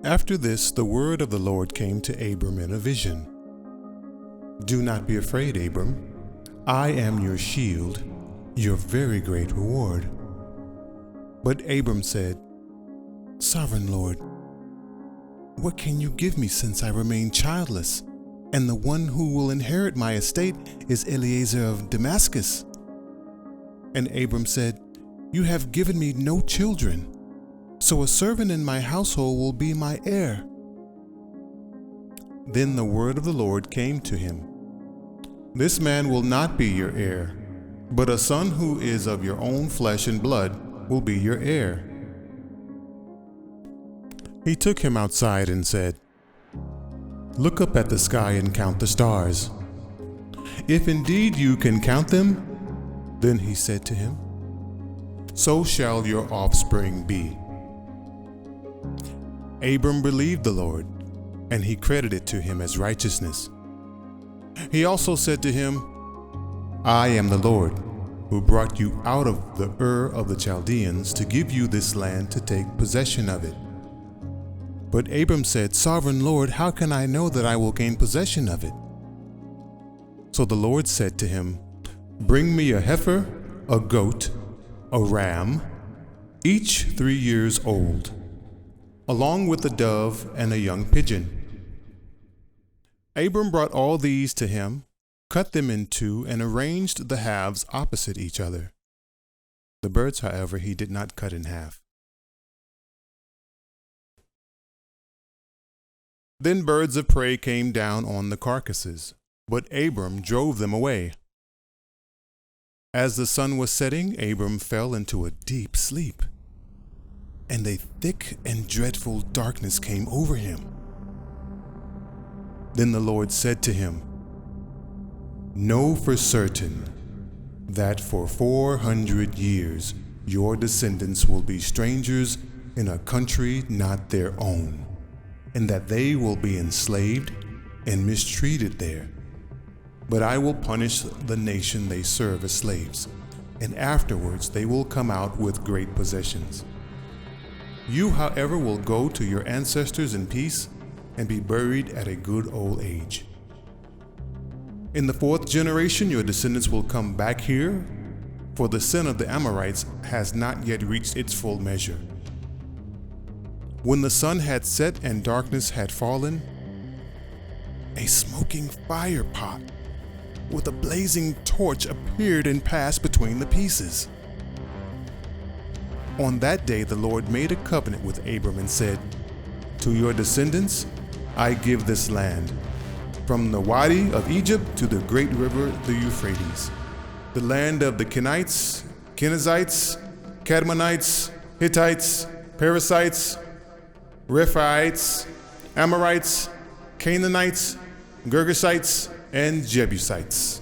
After this, the word of the Lord came to Abram in a vision. Do not be afraid, Abram. I am your shield, your very great reward. But Abram said, Sovereign Lord, what can you give me since I remain childless, and the one who will inherit my estate is Eliezer of Damascus? And Abram said, You have given me no children, so a servant in my household will be my heir. Then the word of the Lord came to him. This man will not be your heir, but a son who is of your own flesh and blood will be your heir. He took him outside and said, Look up at the sky and count the stars. If indeed you can count them, then he said to him, So shall your offspring be. Abram believed the Lord, and he credited it to him as righteousness. He also said to him, I am the Lord, who brought you out of the Ur of the Chaldeans to give you this land to take possession of it. But Abram said, Sovereign Lord, how can I know that I will gain possession of it? So the Lord said to him, Bring me a heifer, a goat, a ram, each 3 years old, along with a dove and a young pigeon. Abram brought all these to him, cut them in two, and arranged the halves opposite each other. The birds, however, he did not cut in half. Then birds of prey came down on the carcasses, but Abram drove them away. As the sun was setting, Abram fell into a deep sleep, and a thick and dreadful darkness came over him. Then the Lord said to him, Know for certain that for 400 years your descendants will be strangers in a country not their own, and that they will be enslaved and mistreated there. But I will punish the nation they serve as slaves, and afterwards they will come out with great possessions. You, however, will go to your ancestors in peace and be buried at a good old age. In the 4th generation your descendants will come back here, for the sin of the Amorites has not yet reached its full measure. When the sun had set and darkness had fallen, a smoking fire pot with a blazing torch appeared and passed between the pieces. On that day the Lord made a covenant with Abram and said, To your descendants I give this land, from the Wadi of Egypt to the great river, the Euphrates, the land of the Kenites, Kenizzites, Kadmonites, Hittites, Perizzites, Rephaites, Amorites, Canaanites, Girgashites, and Jebusites.